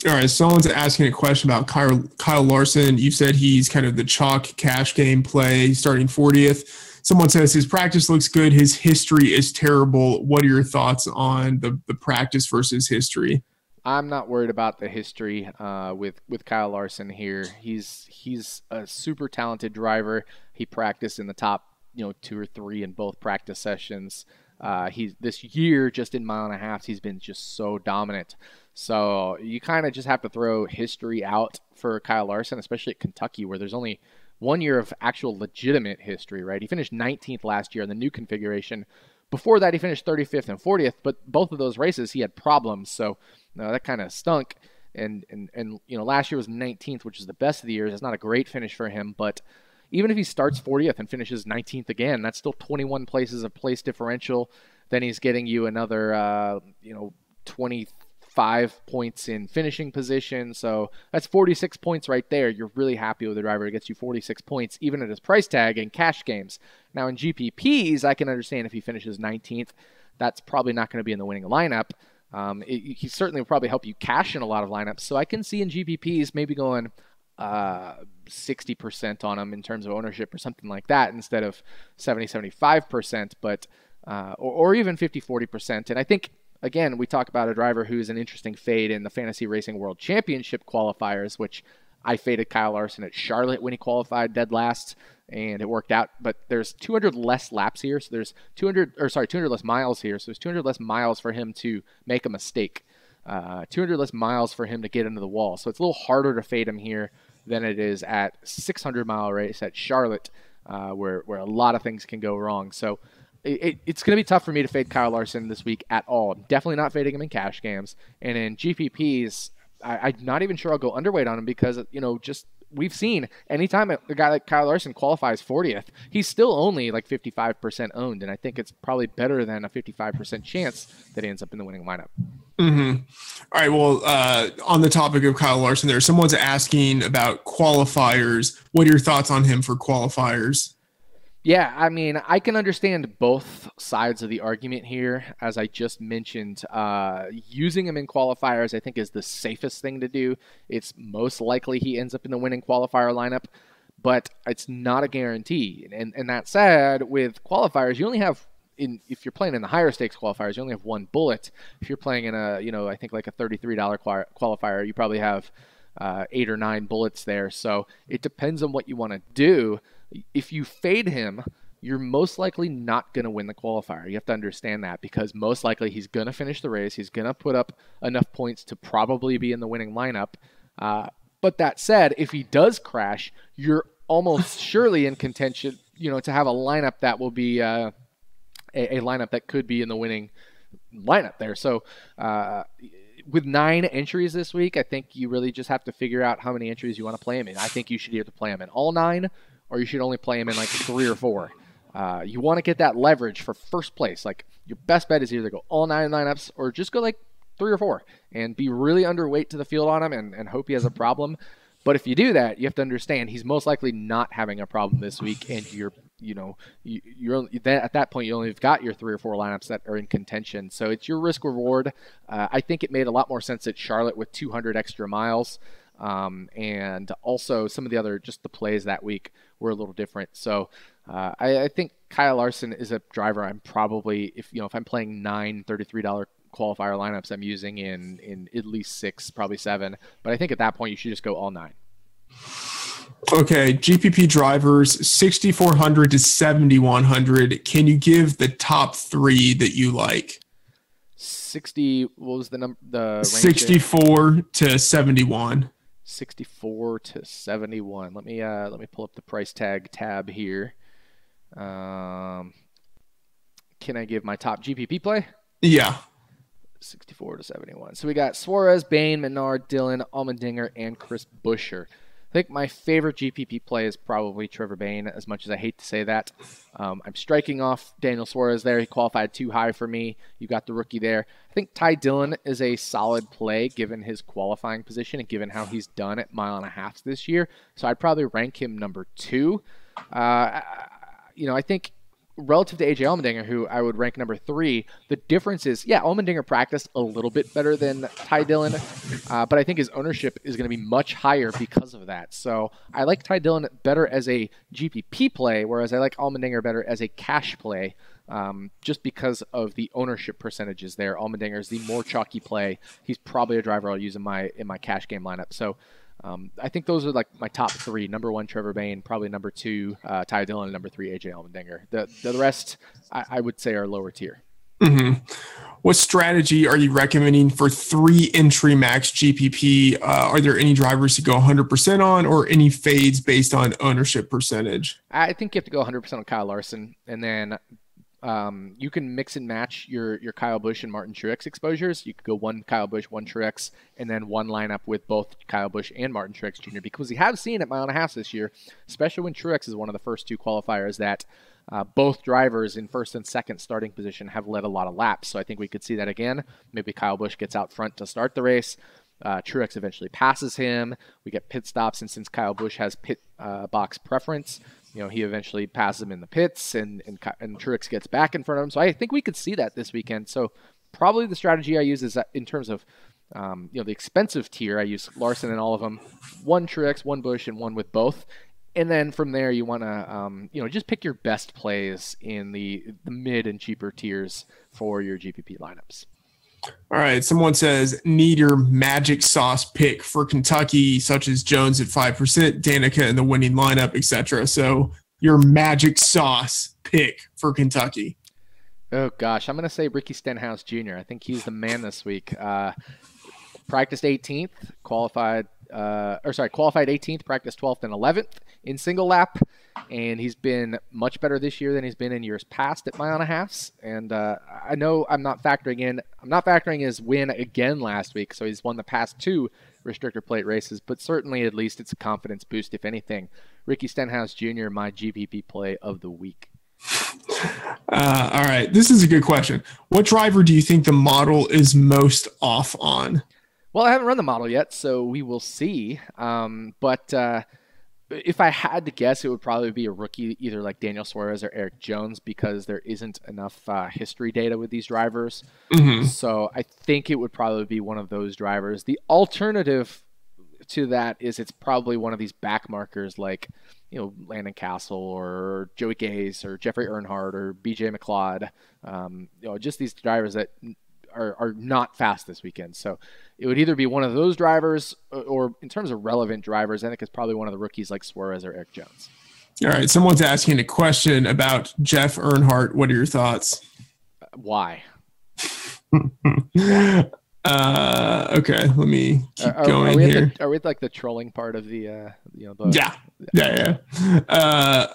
All right, someone's asking a question about Kyle Larson. You said he's kind of the chalk cash game play, starting 40th. Someone says his practice looks good. His history is terrible. What are your thoughts on the practice versus history? I'm not worried about the history with Kyle Larson here. He's a super talented driver. He practiced in the top 2 or 3 in both practice sessions. He's this year, just in mile-and-a-half, he's been just so dominant. So you kind of just have to throw history out for Kyle Larson, especially at Kentucky, where there's only 1 year of actual legitimate history, right? He finished 19th last year in the new configuration. Before that, he finished 35th and 40th, but both of those races he had problems, so that kind of stunk. And last year was 19th, which is the best of the years. It's not a great finish for him, but even if he starts 40th and finishes 19th again, that's still 21 places of place differential. Then he's getting you another, 25 points in finishing position. So that's 46 points right there. You're really happy with the driver who gets you 46 points, even at his price tag in cash games. Now in GPPs, I can understand if he finishes 19th, that's probably not going to be in the winning lineup. He certainly will probably help you cash in a lot of lineups. So I can see in GPPs maybe going 60% on him in terms of ownership or something like that instead of 70-75%, but or even 50-40%. And I think, again, we talk about a driver who's an interesting fade in the Fantasy Racing World Championship qualifiers, which I faded Kyle Larson at Charlotte when he qualified dead last, and it worked out. But there's 200 less laps here, so there's 200 less miles here, so there's 200 less miles for him to make a mistake. 200 less miles for him to get into the wall. So it's a little harder to fade him here than it is at 600-mile race at Charlotte, where a lot of things can go wrong. So It's going to be tough for me to fade Kyle Larson this week at all. I'm definitely not fading him in cash games. And in GPPs, I'm not even sure I'll go underweight on him because, just we've seen anytime a guy like Kyle Larson qualifies 40th, he's still only like 55% owned. And I think it's probably better than a 55% chance that he ends up in the winning lineup. Mm-hmm. All right. Well, on the topic of Kyle Larson there, someone's asking about qualifiers. What are your thoughts on him for qualifiers? Yeah, I mean, I can understand both sides of the argument here. As I just mentioned, using him in qualifiers, I think, is the safest thing to do. It's most likely he ends up in the winning qualifier lineup, but it's not a guarantee. And that said, with qualifiers, you only have, if you're playing in the higher stakes qualifiers, you only have one bullet. If you're playing in I think like a $33 qualifier, you probably have 8 or 9 bullets there. So it depends on what you want to do. If you fade him, you're most likely not going to win the qualifier. You have to understand that because most likely he's going to finish the race. He's going to put up enough points to probably be in the winning lineup. But that said, if he does crash, you're almost surely in contention, to have a lineup that will be a lineup that could be in the winning lineup there. So with 9 entries this week, I think you really just have to figure out how many entries you want to play him in. I think you should either play him in all 9 or you should only play him in like 3 or 4. You want to get that leverage for first place. Like your best bet is either go all 9 lineups or just go like 3 or 4 and be really underweight to the field on him and hope he has a problem. But if you do that, you have to understand he's most likely not having a problem this week, and you're at that point you only have got your 3 or 4 lineups that are in contention. So it's your risk reward. I think it made a lot more sense at Charlotte with 200 extra miles. And also some of the other, just the plays that week were a little different. So I think Kyle Larson is a driver I'm probably, if I'm playing 9 $33 qualifier lineups, I'm using in at least 6, probably 7. But I think at that point you should just go all 9. Okay, GPP drivers 6,400 to 7,100. Can you give the top 3 that you like? 60. What was the number? The range 64 to 71. 64 to 71. Let me pull up the price tag tab here. Can I give my top GPP play? Yeah. 64 to 71. So we got Suarez, Bain, Menard, Dillon, Allmendinger, and Chris Buescher. I think my favorite GPP play is probably Trevor Bain, as much as I hate to say that. I'm striking off Daniel Suarez there. He qualified too high for me. You got the rookie there. I think Ty Dillon is a solid play given his qualifying position and given how he's done at mile and a half this year. So I'd probably rank him number 2. I think relative to AJ Allmendinger, who I would rank number 3, the difference is, Allmendinger practiced a little bit better than Ty Dillon, but I think his ownership is going to be much higher because of that. So I like Ty Dillon better as a GPP play, whereas I like Allmendinger better as a cash play, just because of the ownership percentages there. Allmendinger is the more chalky play. He's probably a driver I'll use in my cash game lineup. So I think those are like my top 3. Number 1, Trevor Bain. Probably number 2, Ty Dillon. And number 3, AJ Allmendinger. The rest, I would say, are lower tier. Mm-hmm. What strategy are you recommending for 3 entry max GPP? Are there any drivers to go 100% on, or any fades based on ownership percentage? I think you have to go 100% on Kyle Larson, and then you can mix and match your Kyle Busch and Martin Truex exposures. You could go 1 Kyle Busch, 1 Truex, and then 1 lineup with both Kyle Busch and Martin Truex Jr. because we have seen at mile and a half this year, especially when Truex is one of the first 2 qualifiers, that both drivers in first and second starting position have led a lot of laps. So I think we could see that again. Maybe Kyle Busch gets out front to start the race. Truex eventually passes him. We get pit stops, and since Kyle Busch has pit box preference, he eventually passes him in the pits, and Truex gets back in front of him. So I think we could see that this weekend. So probably the strategy I use is that in terms of the expensive tier, I use Larson in all of them, 1 Truex, 1 Busch, and 1 with both. And then from there, you want to just pick your best plays in the mid and cheaper tiers for your GPP lineups. All right. Someone says, need your magic sauce pick for Kentucky, such as Jones at 5%, Danica in the winning lineup, etc. So your magic sauce pick for Kentucky. Oh, gosh. I'm going to say Ricky Stenhouse Jr. I think he's the man this week. Practiced 18th, qualified qualified 18th, practiced 12th and 11th in single lap, and he's been much better this year than he's been in years past at mile and a halves. And I know I'm not factoring his win again last week, so he's won the past 2 restrictor plate races, but certainly at least it's a confidence boost, if anything. Ricky Stenhouse Jr., my GPP play of the week. All right, this is a good question. What driver do you think the model is most off on? Well, I haven't run the model yet, so we will see. But if I had to guess, it would probably be a rookie, either like Daniel Suarez or Eric Jones, because there isn't enough history data with these drivers. Mm-hmm. So I think it would probably be one of those drivers. The alternative to that is it's probably one of these back markers like, Landon Castle or Joey Gase or Jeffrey Earnhardt or BJ McLeod. Just these drivers that are not fast this weekend. So it would either be one of those drivers or in terms of relevant drivers, I think it's probably one of the rookies like Suarez or Eric Jones. All right. Someone's asking a question about Jeff Earnhardt. What are your thoughts? Why? Okay, let me keep going here. Are we at like the trolling part of the, Yeah.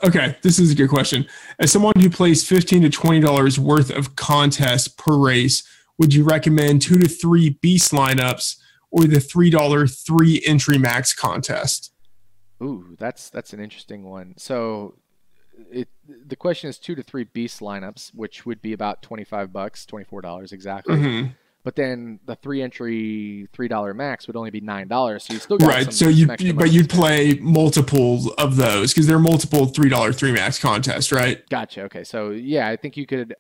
Okay, this is a good question. As someone who plays $15 to $20 worth of contests per race, would you recommend 2 to 3 beast lineups or the $3 3 entry max contest? Ooh, that's an interesting one. So the question is 2 to 3 beast lineups, which would be about $25, $24 exactly. Mm-hmm. But then the 3 entry $3 max would only be $9. So you still got right. So you'd play multiples of those because they're multiple $3 3 max contests, right? Gotcha. Okay. So yeah, I think you could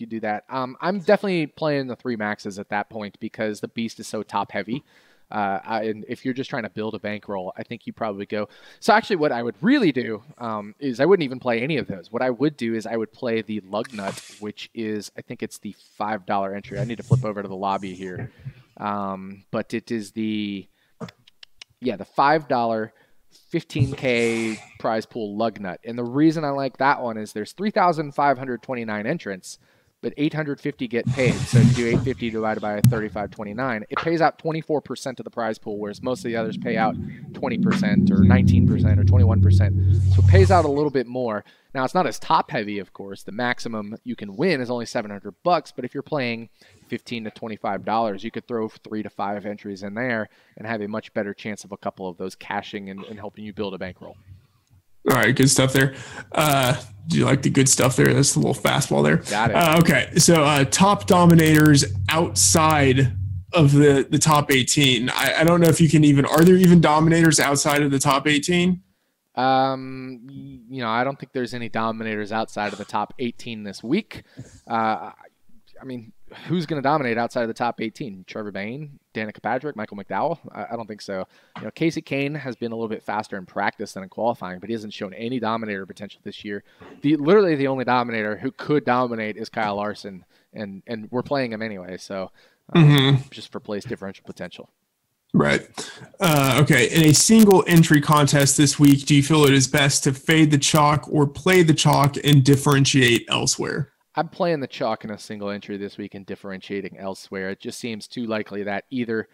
do that. I'm definitely playing the 3 maxes at that point because the beast is so top heavy. And if you're just trying to build a bankroll, I think you probably go. So actually what I would really do is I wouldn't even play any of those. What I would do is I would play the lug nut, which is, I think it's the $5 entry. I need to flip over to the lobby here. But it is the $5 15K prize pool lug nut. And the reason I like that one is there's 3,529 entrants, but 850 get paid. So if you do 850 divided by 35.29, it pays out 24% of the prize pool, whereas most of the others pay out 20% or 19% or 21%. So it pays out a little bit more. Now it's not as top heavy, of course. The maximum you can win is only $700, but if you're playing $15 to $25, you could throw 3 to 5 entries in there and have a much better chance of a couple of those cashing and helping you build a bankroll. All right, good stuff there. Do you like the good stuff there? That's a little fastball there. Got it. Okay, so top dominators outside of the top 18. I don't know if you can even – are there even dominators outside of the top 18? I don't think there's any dominators outside of the top 18 this week. Who's going to dominate outside of the top 18? Trevor Bayne, Danica Patrick, Michael McDowell? I don't think so. Casey Kane has been a little bit faster in practice than in qualifying, but he hasn't shown any dominator potential this year. Literally the only dominator who could dominate is Kyle Larson, and we're playing him anyway, so just for place differential potential. Right. Okay. In a single entry contest this week, do you feel it is best to fade the chalk or play the chalk and differentiate elsewhere? I'm playing the chalk in a single entry this week and differentiating elsewhere. It just seems too likely that either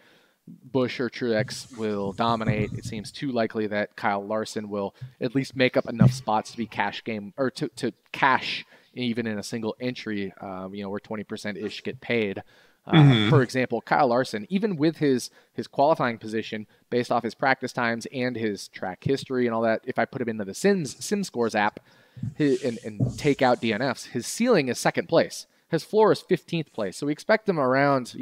Busch or Truex will dominate. It seems too likely that Kyle Larson will at least make up enough spots to be cash game or to cash even in a single entry, where 20%-ish get paid. For example, Kyle Larson, even with his qualifying position based off his practice times and his track history and all that, if I put him into the Sim Scores app and take out DNFs, his ceiling is second place. His floor is 15th place. So we expect him around,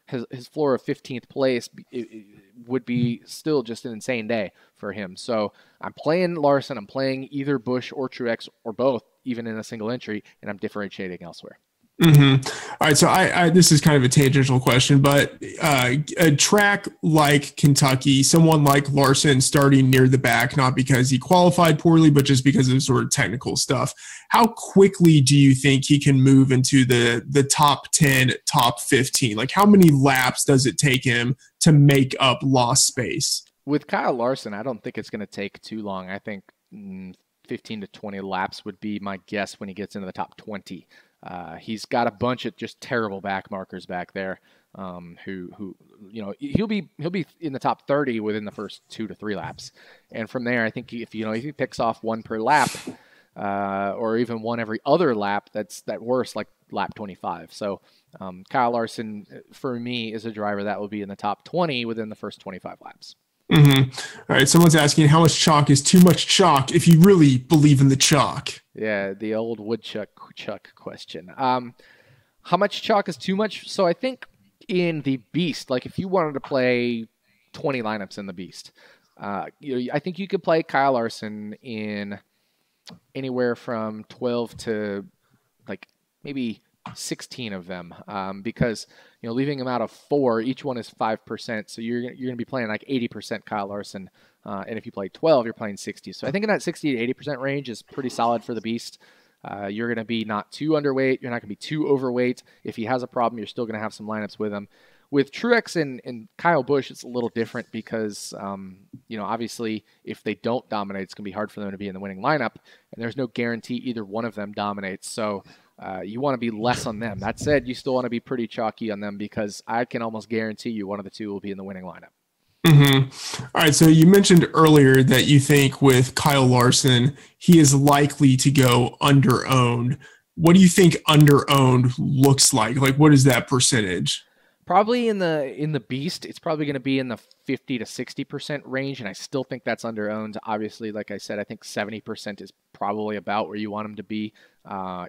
his floor of 15th place it would be still just an insane day for him. So I'm playing Larson. I'm playing either Busch or Truex or both, even in a single entry, and I'm differentiating elsewhere. All right, so I this is kind of a tangential question, but a track like Kentucky, someone like Larson starting near the back, not because he qualified poorly, but just because of sort of technical stuff. How quickly do you think he can move into the top 10, top 15? Like how many laps does it take him to make up lost space? With Kyle Larson, I don't think it's going to take too long. I think 15 to 20 laps would be my guess when he gets into the top 20. He's got a bunch of just terrible back markers back there. who he'll be in the top 30 within the first 2 to 3 laps, and from there I think if he picks off one per lap, or even one every other lap, that's worse, like lap 25. So Kyle Larson for me is a driver that will be in the top 20 within the first 25 laps. Mm-hmm. All right. Someone's asking how much chalk is too much chalk if you really believe in the chalk. Yeah, the old woodchuck question. How much chalk is too much? So I think in the Beast, like if you wanted to play 20 lineups in the Beast, I think you could play Kyle Larson in anywhere from 12 to like maybe 16 of them, because leaving them out of 4, each one is 5%, so you're going to be playing like 80% Kyle Larson, and if you play 12, you're playing 60. So I think in that 60 to 80% range is pretty solid for the Beast. You're going to be not too underweight, you're not going to be too overweight. If he has a problem, you're still going to have some lineups with him. With Truex and Kyle Busch, it's a little different because, obviously if they don't dominate, it's going to be hard for them to be in the winning lineup, and there's no guarantee either one of them dominates. So you want to be less on them. That said, you still want to be pretty chalky on them because I can almost guarantee you one of the two will be in the winning lineup. Mm-hmm. All right. So you mentioned earlier that you think with Kyle Larson, he is likely to go under-owned. What do you think under-owned looks like? Like, what is that percentage? Probably in the Beast, it's probably going to be in the 50 to 60% range, and I still think that's under-owned. Obviously, like I said, I think 70% is probably about where you want him to be.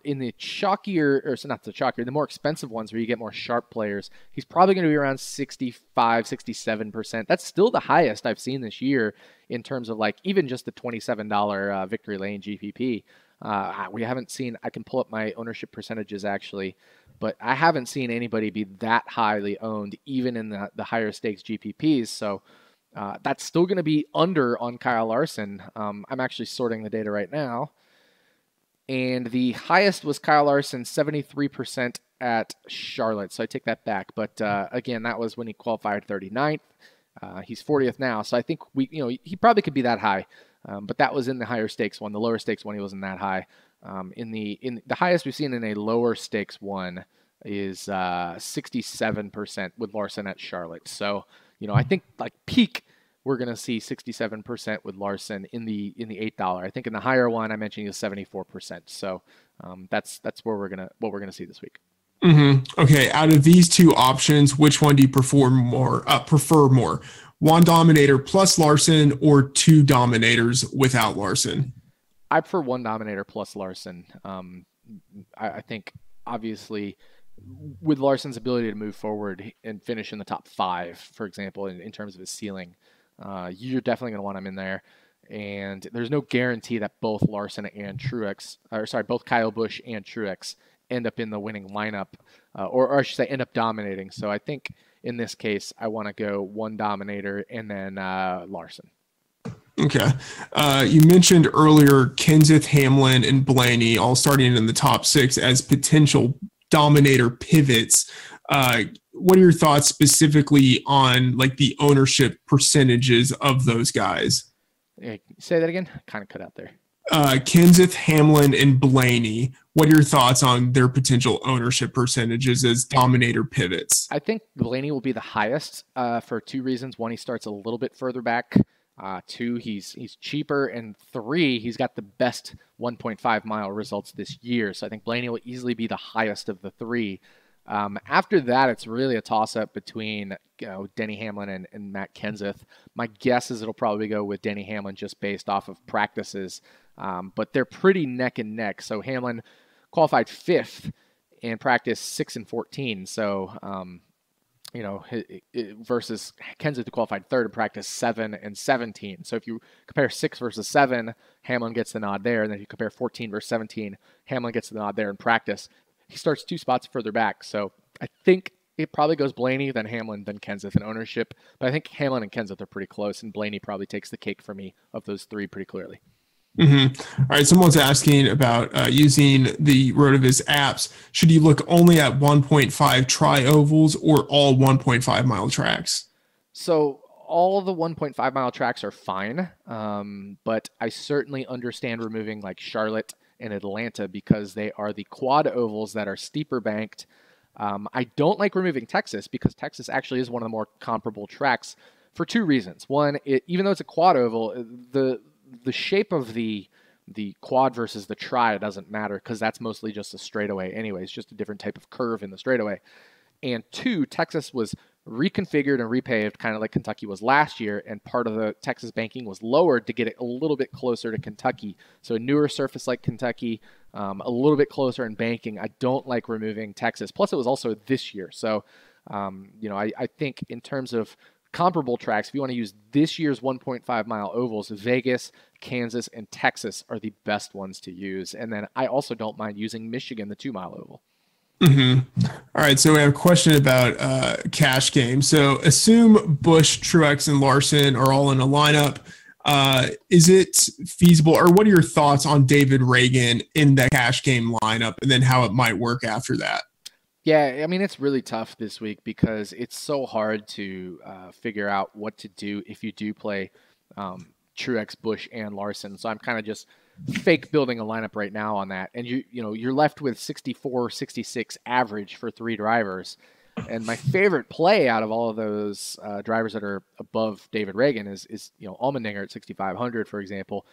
In the chalkier, or so not the chalkier, the more expensive ones where you get more sharp players, he's probably going to be around 65, 67%. That's still the highest I've seen this year in terms of like even just the $27 Victory Lane GPP. We haven't seen, I can pull up my ownership percentages actually, but I haven't seen anybody be that highly owned, even in the higher stakes GPPs. So that's still going to be under on Kyle Larson. I'm actually sorting the data right now. And the highest was Kyle Larson, 73% at Charlotte. So I take that back. But again, that was when he qualified 39th. He's 40th now. So I think he probably could be that high. But that was in the higher stakes one. The lower stakes one, he wasn't that high. In the highest we've seen in a lower stakes one is 67% with Larson at Charlotte. So, I think like peak, we're going to see 67% with Larson in the $8. I think in the higher one, I mentioned he was 74%. So that's where we're gonna see this week. Mm-hmm. Okay. Out of these two options, which one do you prefer more? One Dominator plus Larson or two Dominators without Larson? I prefer one Dominator plus Larson. I think obviously with Larson's ability to move forward and finish in the top 5, for example, in terms of his ceiling, you're definitely going to want him in there. And there's no guarantee that both Larson and both Kyle Busch and Truex end up in the winning lineup, or I should say end up dominating. So I think in this case, I want to go one Dominator and then Larson. Okay. You mentioned earlier Kenseth, Hamlin, and Blaney all starting in the top 6 as potential Dominator pivots. What are your thoughts specifically on like the ownership percentages of those guys? Say that again? Kind of cut out there. Kenseth, Hamlin, and Blaney. What are your thoughts on their potential ownership percentages as Dominator pivots? I think Blaney will be the highest for 2 reasons. 1, he starts a little bit further back. 2, he's cheaper, and 3, he's got the best 1.5 mile results this year. So I think Blaney will easily be the highest of the 3. After that, it's really a toss-up between Denny Hamlin and Matt Kenseth. My guess is it'll probably go with Denny Hamlin just based off of practices, but they're pretty neck and neck. So Hamlin qualified 5th in practice 6 and 14. So versus Kenseth, who qualified 3rd in practice 7 and 17. So if you compare 6 versus 7, Hamlin gets the nod there, and then if you compare 14 versus 17, Hamlin gets the nod there in practice. He starts 2 spots further back. So I think it probably goes Blaney, then Hamlin, then Kenseth in ownership. But I think Hamlin and Kenseth are pretty close, and Blaney probably takes the cake for me of those 3 pretty clearly. Mm-hmm. All right. Someone's asking about using the RotoViz apps. Should you look only at 1.5 tri-ovals or all 1.5 mile tracks? So all the 1.5 mile tracks are fine, but I certainly understand removing like Charlotte and Atlanta because they are the quad ovals that are steeper banked. I don't like removing Texas because Texas actually is one of the more comparable tracks for two reasons. One, even though it's a quad oval, the shape of the quad versus the tri doesn't matter because that's mostly just a straightaway anyway. It's just a different type of curve in the straightaway. And two, Texas was reconfigured and repaved kind of like Kentucky was last year, and part of the Texas banking was lowered to get it a little bit closer to Kentucky. So a newer surface like Kentucky, a little bit closer in banking. I don't like removing Texas. Plus, it was also this year. So, I think in terms of comparable tracks, if you want to use this year's 1.5 mile ovals, Vegas, Kansas, and Texas are the best ones to use. And then I also don't mind using Michigan, the 2 mile oval. Mm-hmm. All right, so we have a question about cash game. So assume Busch, Truex, and Larson are all in a lineup. Is it feasible, or what are your thoughts on David Reagan in that cash game lineup, and then how it might work after that? Yeah, I mean, it's really tough this week because it's so hard to figure out what to do if you do play Truex, Busch, and Larson. So I'm kind of just fake building a lineup right now on that. And you're left with 64, 66 average for 3 drivers. And my favorite play out of all of those drivers that are above David Reagan is Allmendinger at 6,500, for example.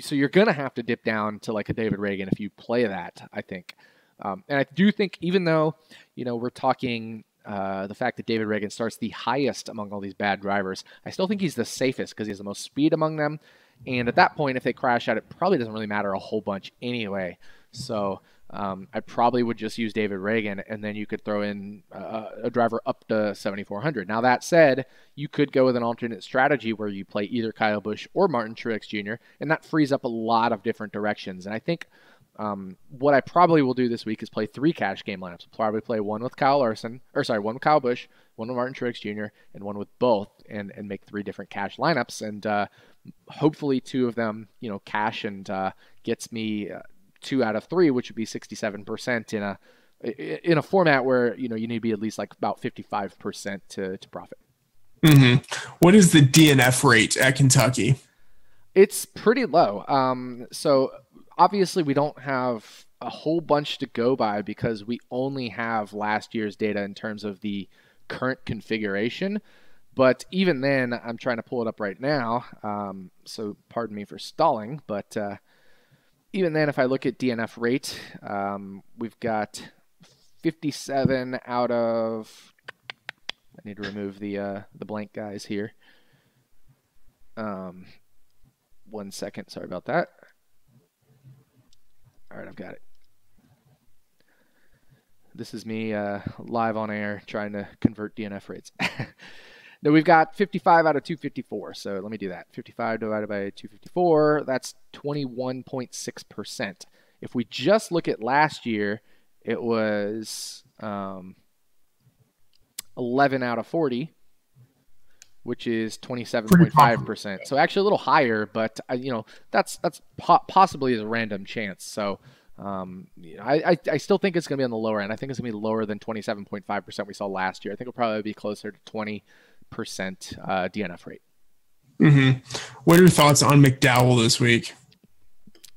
So you're going to have to dip down to like a David Reagan if you play that, I think. And I do think even though, we're talking the fact that David Reagan starts the highest among all these bad drivers, I still think he's the safest because he has the most speed among them. And at that point, if they crash out, it probably doesn't really matter a whole bunch anyway. So I probably would just use David Reagan, and then you could throw in a driver up to 7,400. Now, that said, you could go with an alternate strategy where you play either Kyle Busch or Martin Truex Jr., and that frees up a lot of different directions. And I think what I probably will do this week is play 3 cash game lineups. Probably play one with one with Kyle Busch, one with Martin Truex Jr., and one with both, and make 3 different cash lineups. And hopefully 2 of them, cash and gets me 2 out of 3, which would be 67% in a format where you need to be at least like about 55% to profit. Mm-hmm. What is the DNF rate at Kentucky? It's pretty low. So obviously we don't have a whole bunch to go by because we only have last year's data in terms of the current configuration. But even then, I'm trying to pull it up right now. So pardon me for stalling. But even then, if I look at DNF rate, we've got 57 out of. I need to remove the blank guys here. 1 second. Sorry about that. All right, I've got it. This is me live on air trying to convert DNF rates. No, we've got 55 out of 254. So let me do that. 55 divided by 254, that's 21.6%. If we just look at last year, it was 11 out of 40, which is 27.5%. So actually a little higher, but that's possibly a random chance. So I still think it's going to be on the lower end. I think it's going to be lower than 27.5% we saw last year. I think it'll probably be closer to 20% DNF rate. Mm-hmm. What are your thoughts on McDowell this week?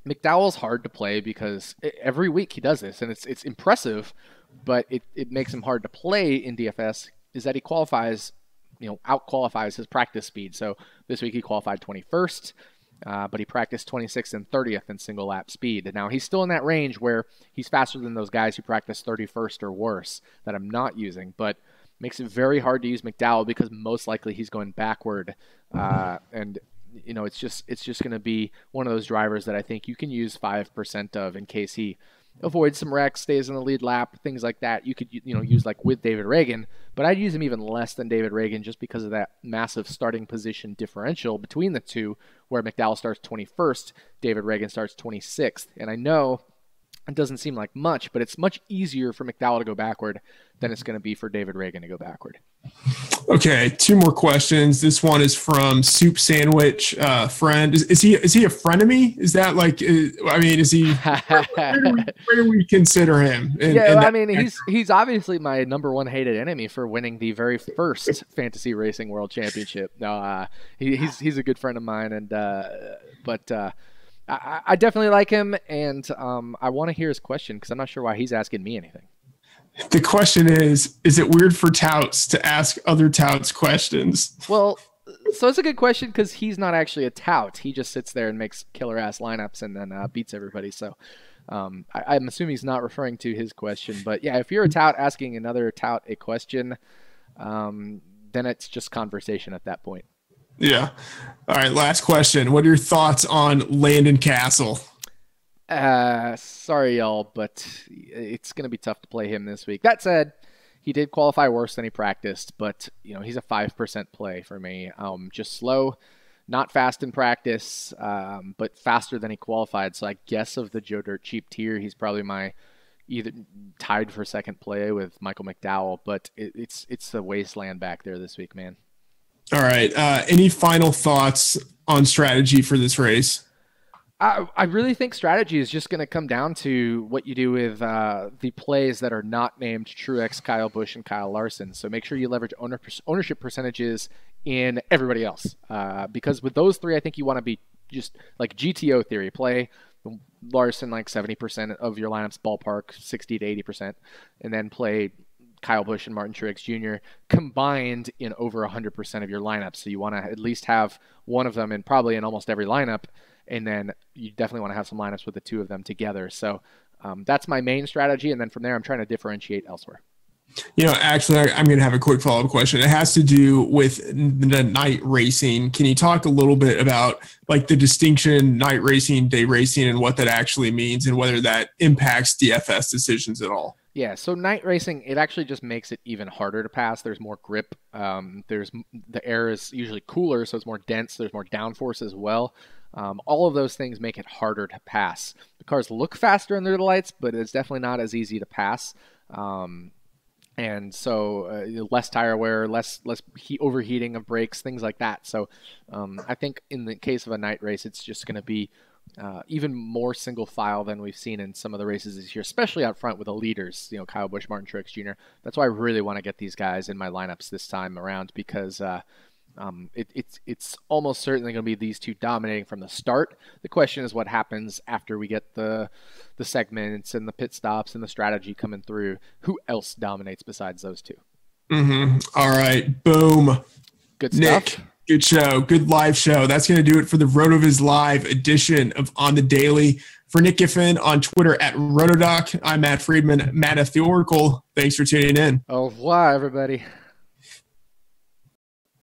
McDowell's hard to play because every week he does this, and it's impressive, but it makes him hard to play in DFS. Is that he qualifies, out qualifies his practice speed. So this week he qualified 21st, but he practiced 26th and 30th in single lap speed. And now he's still in that range where he's faster than those guys who practice 31st or worse that I'm not using, but makes it very hard to use McDowell because most likely he's going backward. And it's just going to be one of those drivers that I think you can use 5% of in case he avoids some wrecks, stays in the lead lap, things like that. You could use like with David Reagan, but I'd use him even less than David Reagan just because of that massive starting position differential between the two, where McDowell starts 21st, David Reagan starts 26th. And I know it doesn't seem like much, but it's much easier for McDowell to go backward than it's going to be for David Reagan to go backward. Okay, 2 more questions. This one is from Soup Sandwich Friend. Is he a frenemy? Is that like? Is he? Where do we consider him? He's obviously my number 1 hated enemy for winning the very first Fantasy Racing World Championship. No, he's a good friend of mine, and I definitely like him, and I want to hear his question because I'm not sure why he's asking me anything. The question is it weird for touts to ask other touts questions? Well, so it's a good question because he's not actually a tout. He just sits there and makes killer ass lineups and then beats everybody. So I'm assuming he's not referring to his question. But yeah, if you're a tout asking another tout a question, then it's just conversation at that point. Yeah. All right. Last question. What are your thoughts on Landon Castle? Sorry, y'all, but it's going to be tough to play him this week. That said, he did qualify worse than he practiced, but he's a 5% play for me. Just slow, not fast in practice, but faster than he qualified. So I guess of the Joe Dirt cheap tier, he's probably my either tied for second play with Michael McDowell, but it's the wasteland back there this week, man. All right. Any final thoughts on strategy for this race? I really think strategy is just going to come down to what you do with the plays that are not named Truex, Kyle Busch, and Kyle Larson. So make sure you leverage ownership percentages in everybody else. Because with those three, I think you want to be just like GTO theory. Play Larson like 70% of your lineups ballpark, 60 to 80%. And then play Kyle Busch and Martin Truex Jr. combined in over 100% of your lineups. So you want to at least have one of them in probably in almost every lineup. And then you definitely want to have some lineups with the two of them together. So that's my main strategy. And then from there, I'm trying to differentiate elsewhere. Actually, I'm going to have a quick follow-up question. It has to do with the night racing. Can you talk a little bit about like the distinction night racing, day racing, and what that actually means and whether that impacts DFS decisions at all? Yeah, so night racing, it actually just makes it even harder to pass. There's more grip. The air is usually cooler, so it's more dense. There's more downforce as well. All of those things make it harder to pass. The cars look faster under the lights, but it's definitely not as easy to pass. And so less tire wear, less overheating of brakes, things like that. So I think in the case of a night race, it's just going to be even more single file than we've seen in some of the races this year, especially out front with the leaders, Kyle Busch, Martin Truex Jr. That's why I really want to get these guys in my lineups this time around because it's almost certainly going to be these two dominating from the start. The question is what happens after we get the segments and the pit stops and the strategy coming through. Who else dominates besides those two? All right. Boom. Good stuff. Nick, good show. Good live show. That's going to do it for the RotoViz Live edition of On the Daily. For Nick Giffen on Twitter at RotoDoc, I'm Matt Friedman, Matt F. the Oracle. Thanks for tuning in. Au revoir, everybody.